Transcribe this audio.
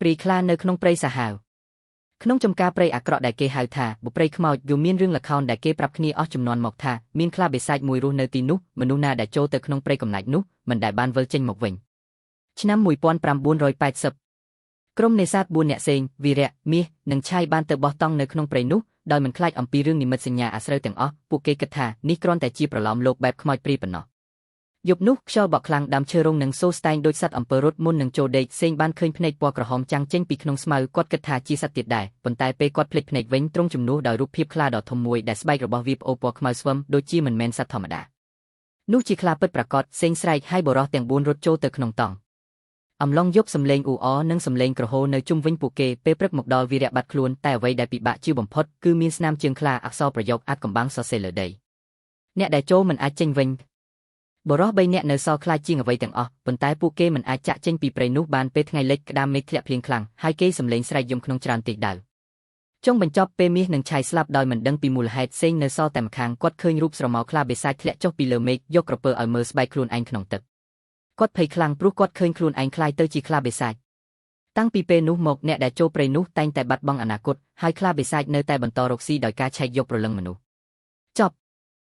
ព្រីខ្លានៅក្នុងព្រៃសាហាវក្នុងចំការព្រៃអាក្រក់ដែលគេហៅថាបុព្រៃខ្មោចយូមានរឿងល្ខោនដែលគេប្រាប់គ្នាអស់ចំនួនមកថាមានខ្លាបិសាចមួយរស់នៅទីនោះមនុស្សណាដែលចូលទៅក្នុងព្រៃកំណាច់នោះមិនដែលបានវិលចេញមកវិញឆ្នាំ1980ក្រុមនេសាទ4នាក់សេងវីរៈមាសនិងឆៃបានទៅបោះតង់នៅក្នុងព្រៃនោះដោយមិនខ្លាចអំពីរឿងនិមិត្តសញ្ញាអាស្រូវទាំងអស់ពួកគេគិតថានេះគ្រាន់តែជាប្រឡោមលោកបែបខ្មោចព្រីប៉ុណ្ណោះយប់នោះខ្យល់បក់ខ្លាំងដាំឈើរងនិងសូស្តែងដូចសត្វអំពើរត់មុននឹងចូលដេកសេងបានឃើញភ្នែកពណ៌ក្រហមចាំងចេញពីក្នុងស្មៅគាត់គិតថាជាសត្វទៀតដែរប៉ុន្តែពេលគាត់ភ្លេចភ្នែកវិញទ្រង់ជំនួសដោយរូបភាពខ្លាដ៏ធំមួយដែលស្បែករបស់វាប្អូរពណ៌ខ្មៅស្វិមដូចជាមិនមែនសត្វធម្មតានោះជាខ្លាពិតប្រាកដសេងស្រែកហើយបរោះទាំង4រត់ចូលទៅក្នុងតង់អំឡុងយប់សំឡេងអ៊ូអនិងសំឡេងក្រហមនៅជុំវិញពួកគេពេលព្រឹកមកដល់វីរៈបាត់ខ្លួនតែអ្វីដែលពិបាកជាបំផុតគឺមានស្នាមជើងខ្លាអក្សរប្រយោគអាចកំបាំងសរសេរលើដីអ្នកដែលចូលមិនអាចចេញវិញបរោះ3នាក់នៅសល់ខ្លាចជាងអ្វីទាំងអស់ប៉ុន្តែពួកគេមិនអាចចាក់ចេញពីព្រៃនោះបានពេលថ្ងៃលិចក្តាមមេឃធ្លាក់ភ្លៀងខ្លាំងហើយគេសំឡេងស្រែកយំក្នុងច្រើនទិសដៅចុងបញ្ចប់ពេលមាសនិងឆៃស្លាប់ដោយមិនដឹងពីមូលហេតុសេងនៅសល់តែម្ខាងគាត់ឃើញរូបស្រមោលខ្លាបិសាចធ្លាក់ចុះពីលើមេឃយកក្រពើឲ្យមើលស្បែកខ្លួនឯងក្នុងទឹកគាត់ភ័យខ្លាំងព្រោះគាត់ឃើញខ្លួនឯងคล้ายទៅជាខ្លាបិសាចតាំងពីពេលនោះមកអ្នកដែលចូលព្រៃនោះតែងតែបាត់បង់អនាគតហើយខ្លាបិសាចនៅតែបន្តរកស៊ីដោយការឆែកយកព្រលឹងមនុស្ស